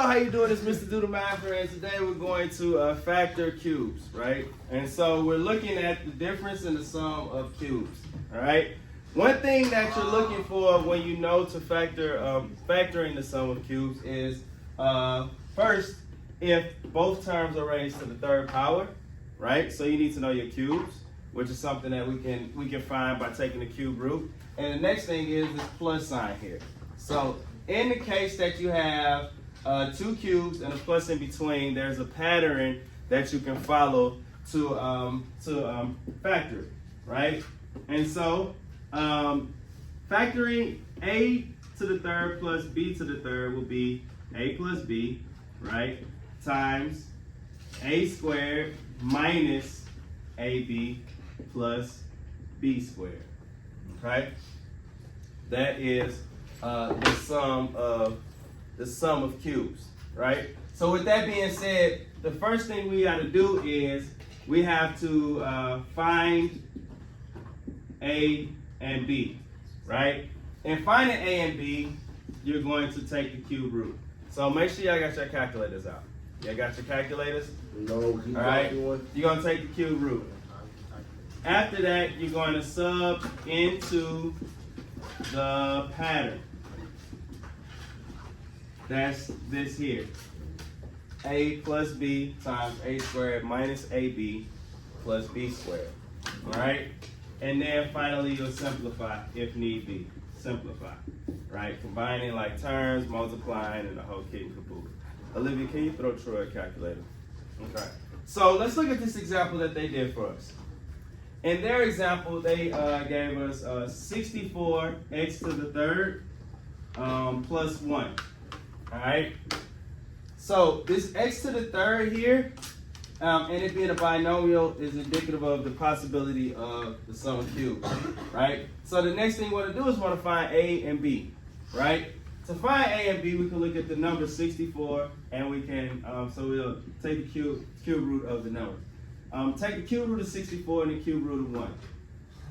how you doing? It's Mr. Do the Math, and today we're going to factor cubes, right? And so we're looking at the difference in the sum of cubes, all right? One thing that you're looking for when you know to factoring the sum of cubes is first, if both terms are raised to the third power, right? So you need to know your cubes, which is something that we can find by taking the cube root. And the next thing is this plus sign here. So in the case that you have two cubes and a plus in between, there's a pattern that you can follow to factor it, right? And so factoring a to the third plus b to the third will be a plus b, right, times a squared minus ab plus b squared, okay? That is the sum of cubes, right? So with that being said, the first thing we got to do is we have to find a and b, right? And finding a and b, you're going to take the cube root. So make sure y'all got your calculators out. Y'all got your calculators? No. All right. You're going to take the cube root. After that, you're going to sub into the pattern. That's this here. A plus b times a squared minus ab plus b squared. All right? And then finally, you'll simplify if need be. Simplify, right? Combining like terms, multiplying, and the whole kit and caboodle. Olivia, can you throw Troy a calculator? Okay. So let's look at this example that they did for us. In their example, they gave us 64x to the third plus 1. All right? So this x to the third here, and it being a binomial, is indicative of the possibility of the sum of cubes, right? So the next thing we want to do is want to find a and b, right? To find a and b, we can look at the number 64, and we can, so we'll take the cube root of the number. Take the cube root of 64 and the cube root of 1.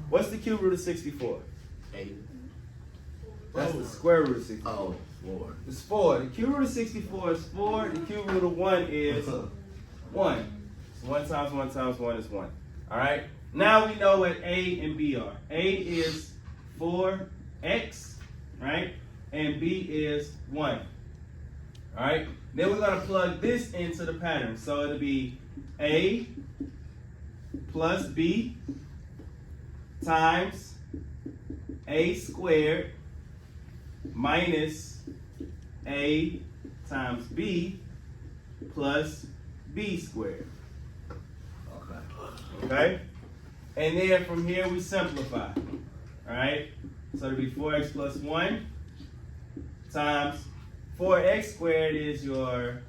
What's the cube root of 64? 8. That's the square root of 64. Oh, 4. It's 4. The cube root of 64 is 4. The cube root of 1 is 1. So 1 times 1 times 1 is 1. All right? Now we know what a and b are. A is 4x, right? And b is 1. All right? Then we're going to plug this into the pattern. So it'll be a plus b times a squared minus a times b plus b squared. Okay? And then from here we simplify. All right? So it'll be 4x plus 1 times 4x squared is your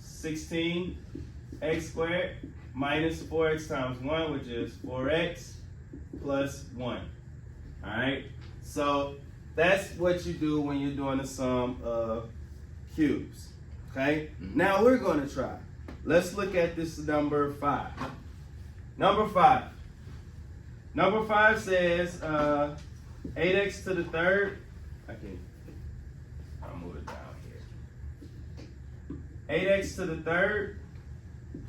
16x squared minus 4x times 1, which is 4x plus 1. All right? So that's what you do when you're doing the sum of cubes. Okay? Now we're going to try. Let's look at this number 5. Number 5. Number 5 says 8x to the third. I'll move it down here. 8x to the third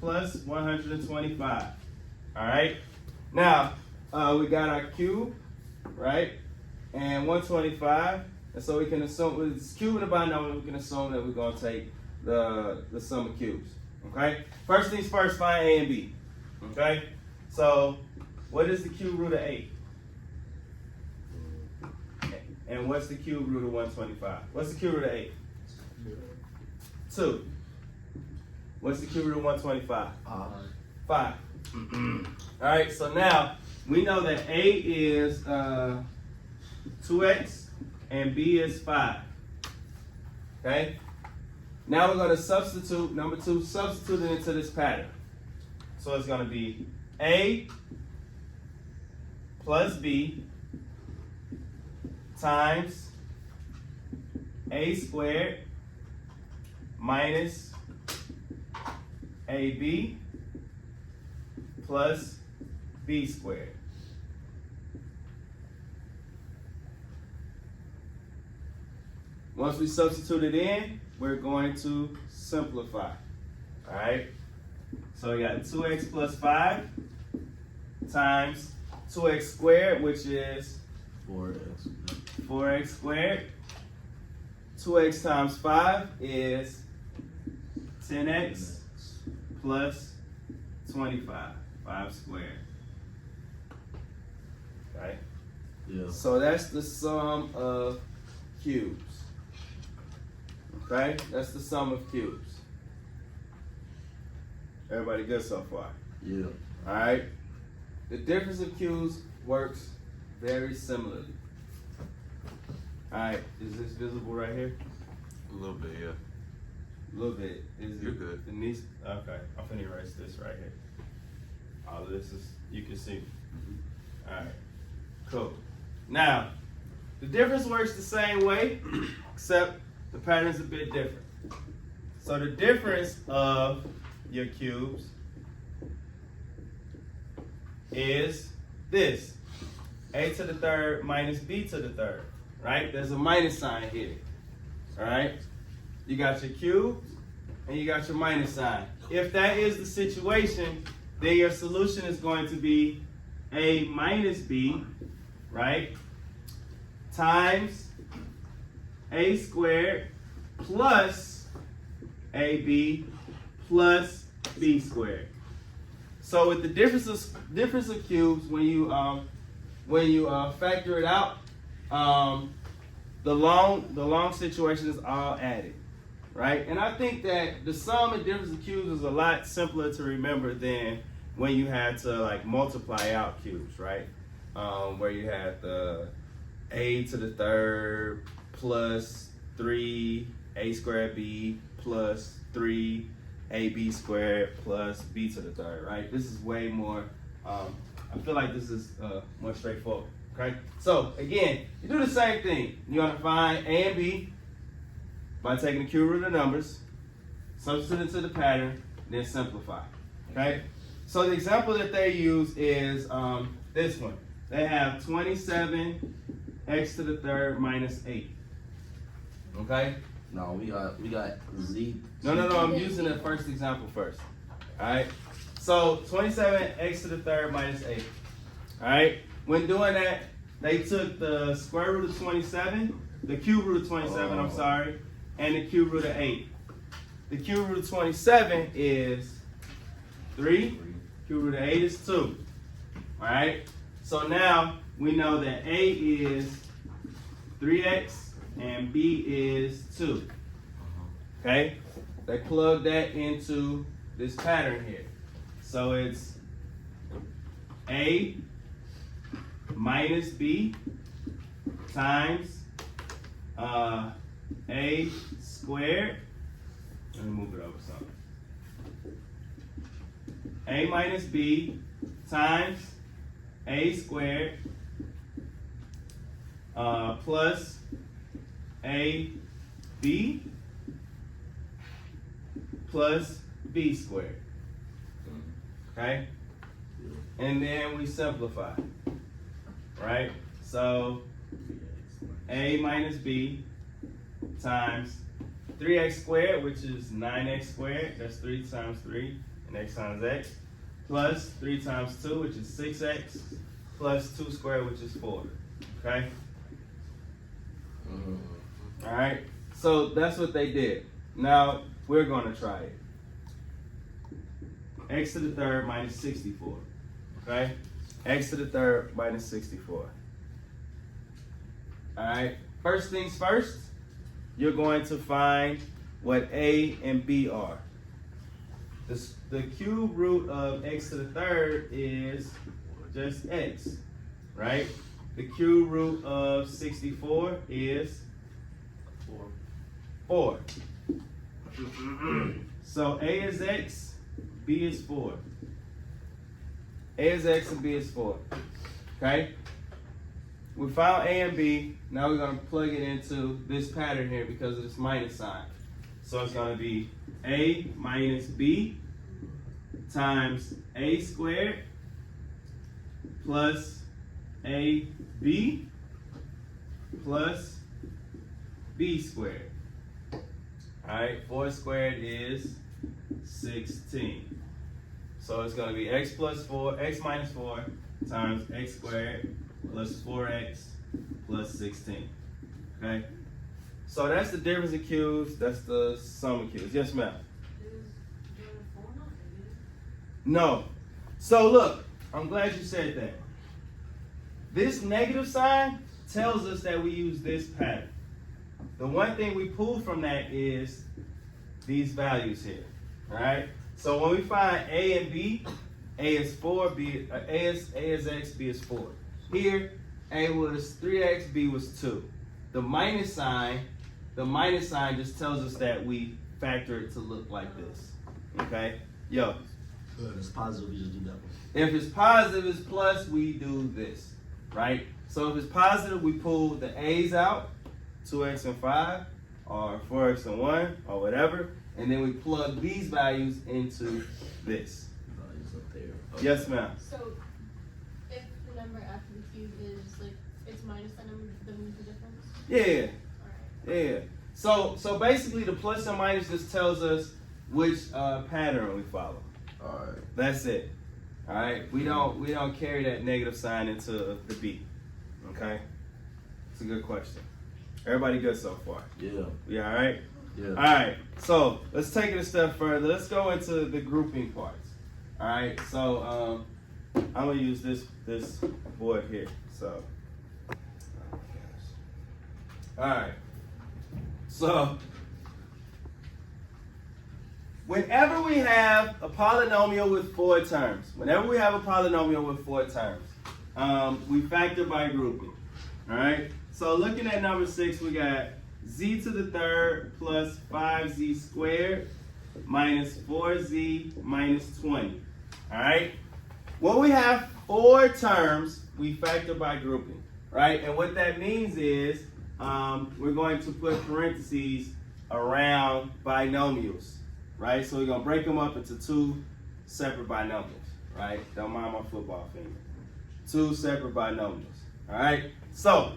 plus 125. All right? Now, we got our cube, right? And 125. And so we can assume, with this cube in the binomial, we can assume that we're going to take the sum of cubes. Okay? First things first, find a and b. Okay? So, what is the cube root of 8? And what's the cube root of 125? What's the cube root of 8? 2. What's the cube root of 125? 5. All right, so now we know that a is 2x and b is 5. Okay? Now we're going to substitute, number 2, substitute it into this pattern. So it's going to be a plus b times a squared minus ab plus b squared. Once we substitute it in, we're going to simplify. All right? So we got 2x plus 5 times 2x squared, which is 4x squared. 2x times 5 is 10x plus 25, 5 squared. Okay? Yeah. So that's the sum of cubes. Okay? That's the sum of cubes. Everybody good so far? Yeah. Alright? The difference of cubes works very similarly. Alright, is this visible right here? A little bit, yeah. A little bit. Is You're it, good. It needs, okay, I'm finna erase this right here. All of this is, you can see. Alright, cool. Now, the difference works the same way, except the pattern's a bit different. So the difference of your cubes is this. A to the third minus B to the third, right? There's a minus sign here, all right? You got your cube and you got your minus sign. If that is the situation, then your solution is going to be A minus B, right? Times A squared plus AB plus B squared. So with the difference of cubes, when you factor it out, the long situation is all added, right? And I think that the sum and difference of cubes is a lot simpler to remember than when you had to like multiply out cubes, right? Where you had the a to the third plus 3a squared b plus 3ab squared plus b to the third, right? This is way more, I feel like this is more straightforward, okay? So again, you do the same thing. You're gonna find a and b by taking the cube root of the numbers, substitute into the pattern, then simplify, okay? So the example that they use is this one. They have 27x to the third minus 8. Okay? No, we got z. No, I'm using the first example first. Alright? So 27x to the third minus 8. Alright? When doing that, they took the square root of 27, the cube root of 27, I'm sorry, and the cube root of 8. The cube root of 27 is 3. Cube root of 8 is 2. Alright? So now we know that A is 3x and B is 2. Okay? They plug that into this pattern here. So it's A minus B times A squared. Let me move it over something. A minus B times A squared plus AB plus B squared. Okay? And then we simplify. Right? So A minus B times 3x squared, which is 9x squared. That's 3 times 3, and x times x. Plus 3 times 2, which is 6x. Plus 2 squared, which is 4. Okay? All right? So that's what they did. Now, we're going to try it. X to the third minus 64. Okay? X to the third minus 64. All right? First things first, you're going to find what A and B are. The cube root of x to the third is just x, right? The cube root of 64 is 4. So A is x, B is 4. A is x and B is 4. Okay? We found A and B. Now we're going to plug it into this pattern here because of this minus sign. So it's going to be A minus B times A squared plus AB plus b squared. Alright, 4 squared is 16. So it's going to be x minus 4 times x squared plus 4x plus 16. Okay? So that's the difference in cubes, that's the sum of cubes. Yes, ma'am? No. So look, I'm glad you said that. This negative sign tells us that we use this pattern. The one thing we pull from that is these values here. Alright? So when we find a and b, a is 4, a is x, b is 4. Here, a was 3x, b was 2. The minus sign just tells us that we factor it to look like this. Okay? Yo. If it's positive, we just do that one. If it's positive, it's plus, we do this. Right? So if it's positive, we pull the a's out, 2x and 5, or 4x and 1, or whatever, and then we plug these values into this. Values up there. Okay. Yes, ma'am. So if the number after the cube is like it's minus that number, then we the difference? Yeah. Alright. Yeah. So basically the plus and minus just tells us which pattern we follow. Alright. That's it. All right. We don't carry that negative sign into the b. Okay. It's a good question. Everybody good so far? Yeah. We all right? Yeah. All right. So let's take it a step further. Let's go into the grouping parts. All right. So I'm gonna use this board here. So. All right. So. Whenever we have a polynomial with 4 terms, we factor by grouping. All right. So looking at number 6, we got z to the third plus 5z squared minus 4z minus 20. All right. When we have 4 terms, we factor by grouping. Right. And what that means is we're going to put parentheses around binomials. Right, so we're gonna break them up into 2 separate binomials. Right, don't mind my football finger. 2 separate binomials. All right. So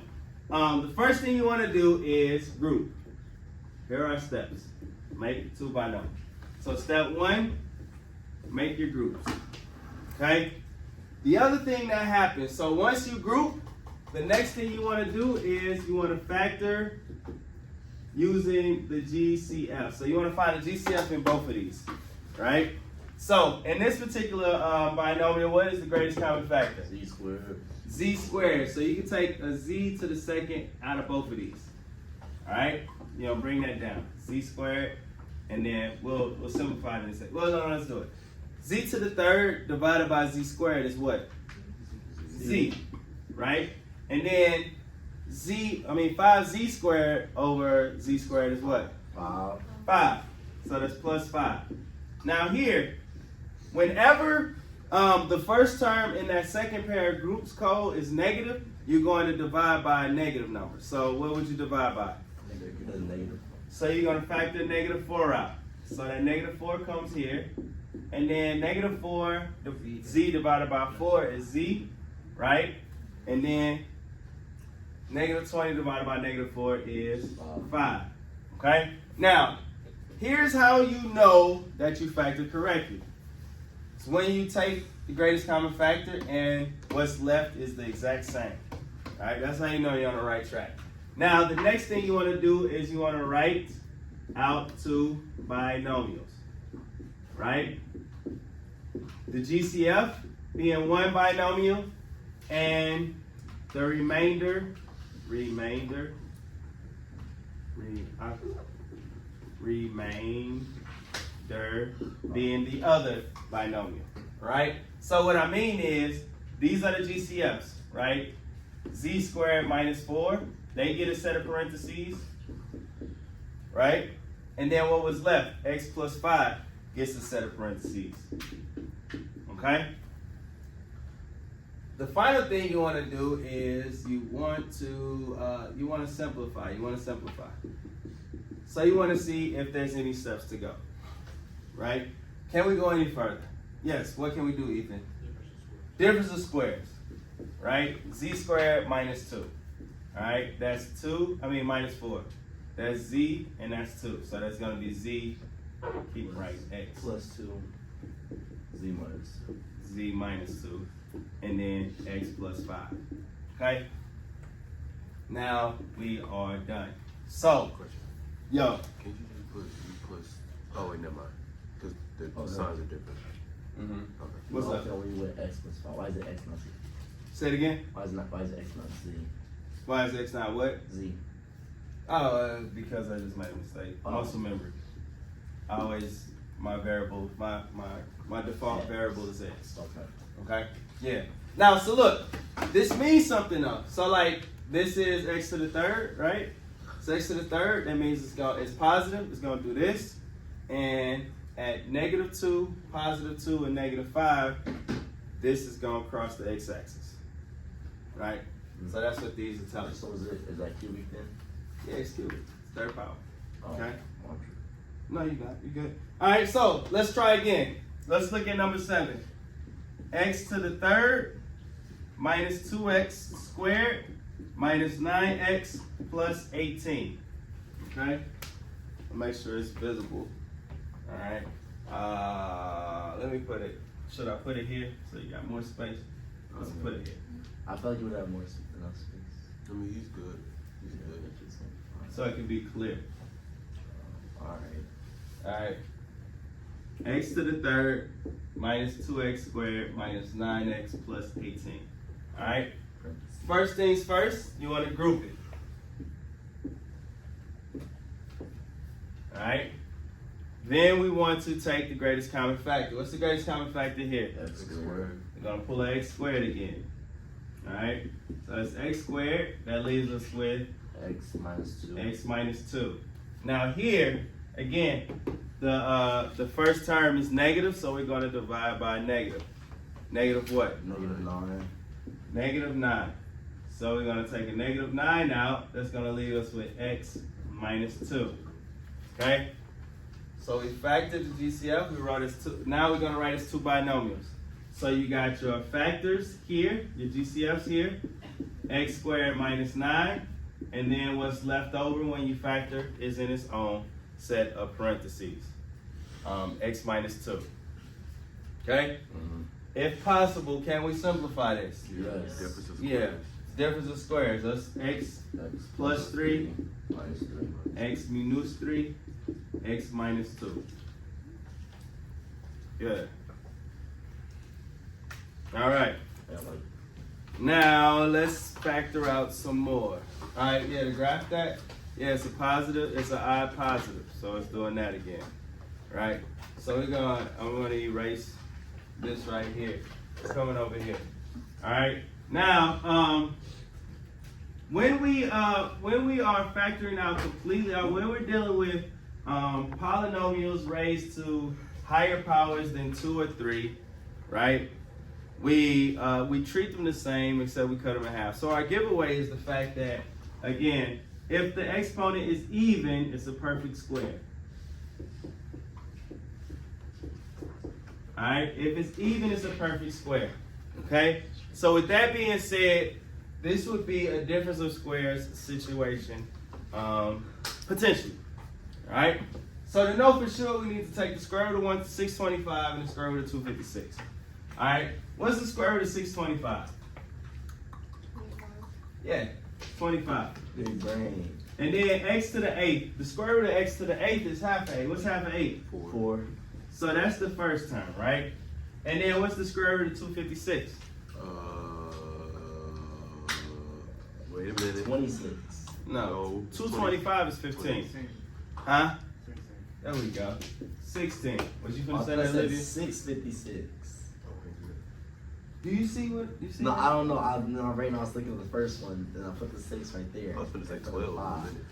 the first thing you want to do is group. Here are our steps. Make 2 binomials. So step 1, make your groups. Okay. The other thing that happens. So once you group, the next thing you want to do is you want to factor using the GCF. So you want to find the GCF in both of these, right? So in this particular binomial, what is the greatest common factor? Z squared. Z squared. So you can take a z to the second out of both of these. All right? You know, bring that down. Z squared, and then we'll simplify it in a second. Well, no, let's do it. Z to the third divided by z squared is what? Z, right? And then 5z squared over z squared is what? 5. 5. So that's plus 5. Now here, whenever the first term in that second pair of groups code is negative, you're going to divide by a negative number. So what would you divide by? Negative. So you're going to factor negative 4 out. So that negative 4 comes here. And then negative 4, z divided by 4 is z, right? And then negative 20 divided by negative 4 is 5. Okay? Now, here's how you know that you factored correctly. It's when you take the greatest common factor and what's left is the exact same. All right? That's how you know you're on the right track. Now, the next thing you want to do is you want to write out 2 binomials. Right? The GCF being 1 binomial and the remainder being the other binomial, right? So what I mean is, these are the GCFs, right? Z squared minus 4, they get a set of parentheses, right? And then what was left, x plus 5, gets a set of parentheses, okay? The final thing you want to do is you want to simplify. So you want to see if there's any steps to go, right? Can we go any further? Yes. What can we do, Ethan? Difference of squares, right? Z squared minus 2. All right, that's minus 4. That's z, and that's 2. So that's going to be z, keep right, x. Plus 2. Z minus 2. Z minus 2. And then x plus 5. Okay? Now we are done. So, Question. yo. Can you just put Z plus? Oh wait, never mind. Because the Oh, no. signs are different. Mm-hmm. Okay. What's up? When you went x plus 5, why is it x not Z? Say it again. Why is x not Z? Why is x not what? Z. Oh, because I just made a mistake. Oh. Muscle memory. Always my variable, my default variable is x. Okay. Okay? Yeah. Now, so look, this means something though. So like, this is x to the third, right? So x to the third, that means it's positive. It's going to do this. And at -2, +2, and -5, this is going to cross the x-axis. Right? So that's what these are telling us. So is that cubic then? Yeah, it's cubic. It's third power. Oh, Okay. I'm true. No, you not. You good. All right, so let's try again. Let's look at number 7. X to the third minus 2x squared minus 9x plus 18. Okay? Make sure it's visible. All right. Let me put it. Should I put it here so you got more space? Let's put it here. I feel like you would have more enough space. I mean, he's good. He's good. So it can be clear. Alright. All right. X to the third minus 2x squared minus 9x plus 18. All right. First things first, you want to group it. All right. Then we want to take the greatest common factor. What's the greatest common factor here? X squared. We're going to pull an x squared again. All right. So it's x squared. That leaves us with X minus 2. x minus 2. Now here, again, the first term is negative, so we're going to divide by negative. Negative what? -9. Negative 9. So we're going to take a negative 9 out. That's going to leave us with x minus 2. Okay? So we factored the GCF. We wrote as 2. Now we're going to write as 2 binomials. So you got your factors here, your GCFs here, x squared minus 9. And then what's left over when you factor is in its own set of parentheses. X minus 2. Okay? Mm-hmm. If possible, can we simplify this? Yes. Difference of Yeah. squares. Difference of squares. That's x X plus 3, minus 3. x minus 3, x minus 2. Good. All right. Yeah, like, Now let's factor out some more. All right, yeah, to graph that, yeah, it's a positive, it's an odd positive, so it's doing that again, right? So I'm gonna erase this right here. It's coming over here. All right. Now, when we are factoring out completely, or when we're dealing with polynomials raised to higher powers than 2 or 3, right? We treat them the same except we cut them in half. So our giveaway is the fact that, again, if the exponent is even, it's a perfect square. All right, if it's even, it's a perfect square. Okay. So with that being said, this would be a difference of squares situation, potentially. All right. So to know for sure, we need to take the square root of 1 to 625 and the square root of 256. All right. What's the square root of 625? Yeah, 25. big brain. And then x to the 8th. The square root of x to the 8th is half of 8. What's half of 8? 4. So that's the first term, right? And then what's the square root of 256? Wait a minute. 26. No, 225 is 15. Huh? There we go. 16. Was you finna say that, Olivia? 656. Do you see what you see? No, I don't know. Right now I was looking at the first one, then I put the 6 right there. I was gonna say Put 12 in a 5. minute.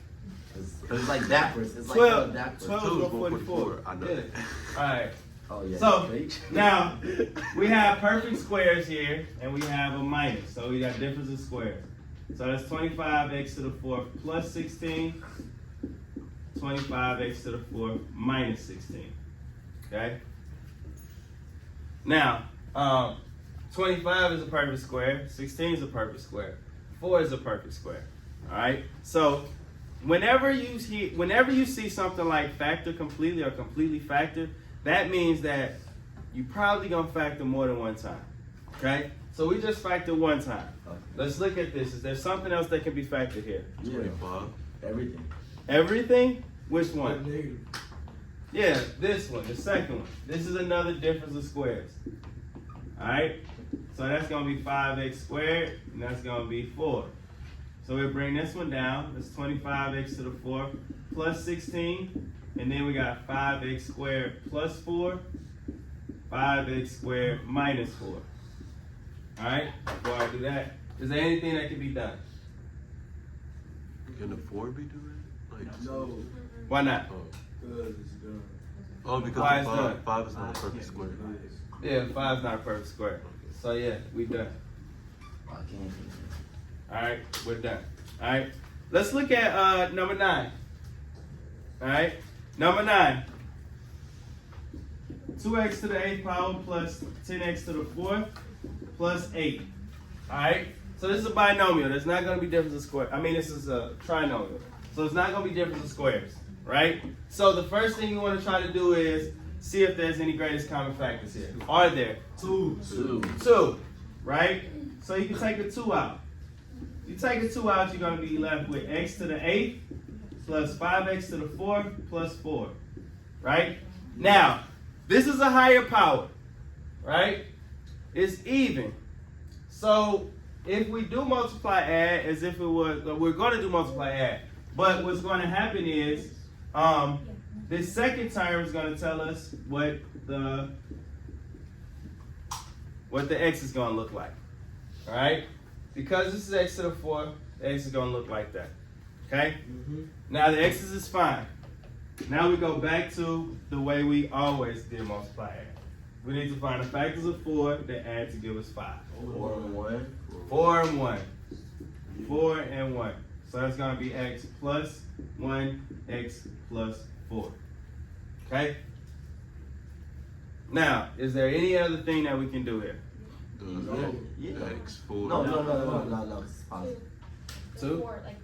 It's like backwards. It's 12. like backwards. 12 12 is is 144. I know. Yeah. All right. Oh yeah. So Great. now we have perfect squares here, and we have a minus. So we got difference of squares. So that's 25x to the 4th plus 16. 25x to the 4th minus 16. Okay. Now, 25 is a perfect square. 16 is a perfect square. 4 is a perfect square. All right. So whenever you see something like factor completely or completely factored, that means that you probably gonna factor more than one time. Okay? So we just factored one time. Let's look at this. Is there something else that can be factored here? 25. Everything. Everything? Which one? Yeah, this one, the second one. This is another difference of squares. Alright? So that's gonna be 5x squared, and that's gonna be 4. So we bring this one down. That's 25x to the 4 plus 16. And then we got 5x squared plus 4, 5x squared minus 4. Alright, before I do that, is there anything that can be done? Can the 4 be doing it? Like, No, Why not? because it's done. Oh, because Why is five, that? 5 is not a perfect square. Yeah, 5 is not a perfect square. So yeah, we done. I can't. Alright, we're done. Alright, let's look at number 9. Alright, number 9. 2x to the 8th power plus 10x to the 4th plus 8. Alright, so this is a binomial. There's not going to be difference of squares. I mean, this is a trinomial. So it's not going to be difference of squares. Right? So the first thing you want to try to do is see if there's any greatest common factors here. Are there? 2. 2. Right? So you can take a 2 out. You take a 2 out, you're going to be left with x to the 8th plus 5x to the 4th plus 4. Right? Now, this is a higher power. Right? It's even. So if we do multiply add as if it was, we're going to do multiply add. But what's going to happen is this second term is going to tell us what the x is going to look like. All right? Because this is x to the 4th, the x is going to look like that. Okay? Now the x's is fine. Now we go back to the way we always did multiply add. We need to find the factors of 4 that add to give us 5. 4 and 1. 4 and 1. 4 and 1. So that's going to be x plus 1, x plus 4. Okay? Now, is there any other thing that we can do here? Yeah. X 4. No. It's positive. 2? Or, like,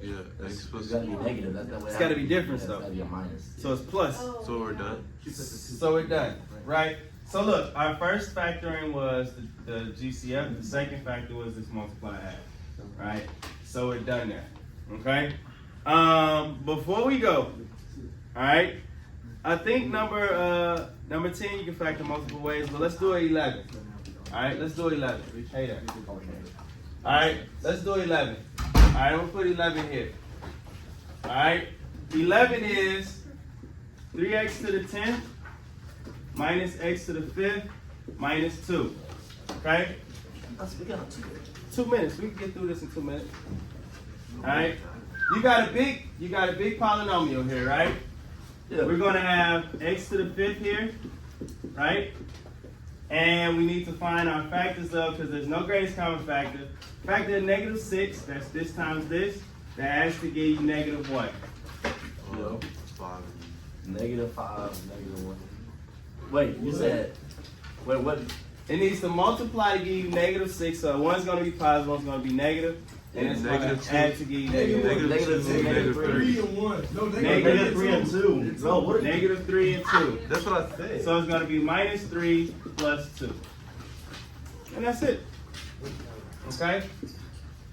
Yeah, X It's plus gotta be negative. It's gotta be different, though. It's gotta be a minus. So it's plus. oh, So we're done. So we're done, right? So look, our first factoring was the GCF. The second factor was this multiply add, right? So we're done there, okay? Before we go, all right? I think number 10 you can factor multiple ways, but let's do 11. All right, let's do 11. Hey there. All right, let's do 11. All right, I'm gonna put 11 here. All right, 11 is 3x to the 10th minus x to the 5th minus 2. Okay? We got 2. 2 minutes. We can get through this in 2 minutes. All right. You got a big polynomial here, right? Yeah. We're gonna have x to the 5th here, right? And we need to find our factors though, because there's no greatest common factor. Factor of -6, that's this times this, that adds to give you -1. Yo. 5. -5, -1. Wait, you said. Wait, what? It needs to multiply to give you -6, so one's gonna be positive, one's gonna be negative, and it's gonna -2. add to give you -1. Negative 2, negative 3. 3 and 1. No, Negative 3 and 2. No, what are you? -3 and 2. That's what I said. So it's gonna be -3 plus 2. And that's it. Okay?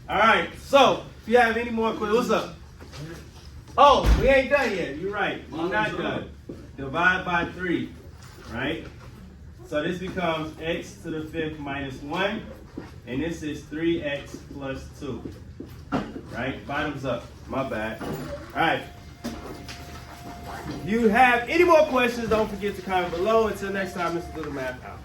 Alright, so if you have any more questions, what's up? Oh, we ain't done yet. You're right. We're not done. Divide by 3. Right? So this becomes x to the 5th minus 1. And this is 3x plus 2. Right? Bottoms up. My bad. Alright. If you have any more questions, don't forget to comment below. Until next time, Mr. Little Math out.